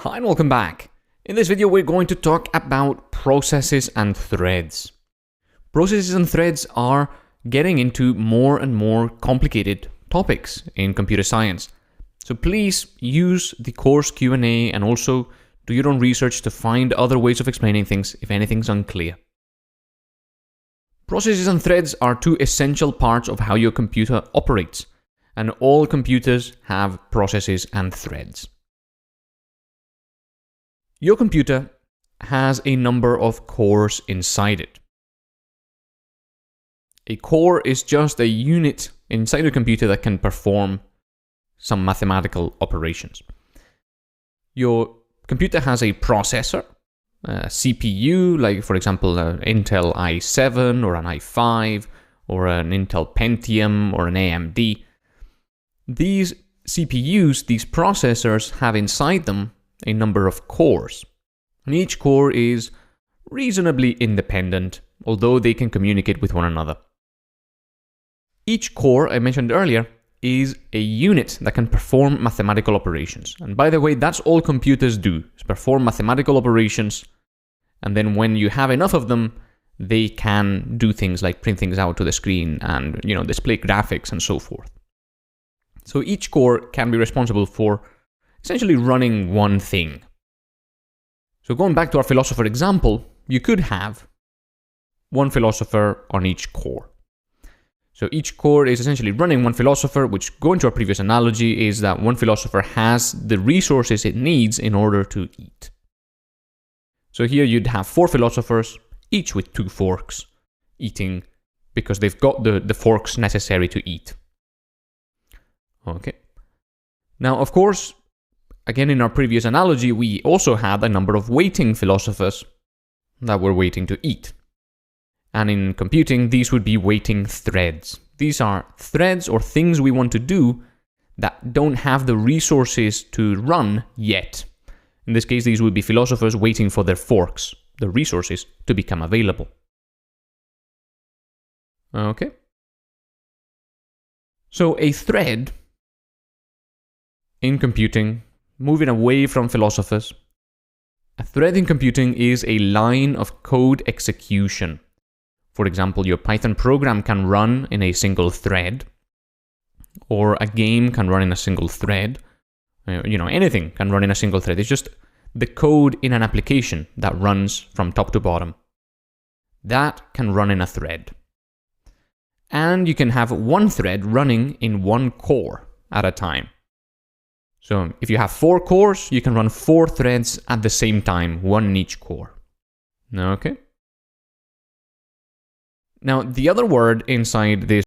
Hi and welcome back. In this video we're going to talk about processes and threads. Processes and threads are getting into more and more complicated topics in computer science. So please use the course Q&A and also do your own research to find other ways of explaining things if anything's unclear. Processes and threads are two essential parts of how your computer operates, and all computers have processes and threads. Your computer has a number of cores inside it. A core is just a unit inside a computer that can perform some mathematical operations. Your computer has a processor, a CPU, like for example an Intel i7 or an i5 or an Intel Pentium or an AMD. These CPUs, these processors, have inside them a number of cores, and each core is reasonably independent, although they can communicate with one another. Each core, I mentioned earlier, is a unit that can perform mathematical operations. And by the way, that's all computers do, is perform mathematical operations, and then when you have enough of them, they can do things like print things out to the screen and, display graphics and so forth. So each core can be responsible for essentially running one thing. So going back to our philosopher example, you could have one philosopher on each core. So each core is essentially running one philosopher, which, going to our previous analogy, is that one philosopher has the resources it needs in order to eat. So here you'd have 4 philosophers, each with 2 forks, eating because they've got the forks necessary to eat. Okay. Now, of course, again, in our previous analogy, we also had a number of waiting philosophers that were waiting to eat. And in computing, these would be waiting threads. These are threads or things we want to do that don't have the resources to run yet. In this case, these would be philosophers waiting for their forks, the resources, to become available. Okay. So a thread in computing, moving away from philosophers, a thread in computing is a line of code execution. For example, your Python program can run in a single thread, or a game can run in a single thread. Anything can run in a single thread. It's just the code in an application that runs from top to bottom. That can run in a thread. And you can have one thread running in one core at a time. So if you have 4 cores, you can run 4 threads at the same time, one in each core. Okay. Now, the other word inside this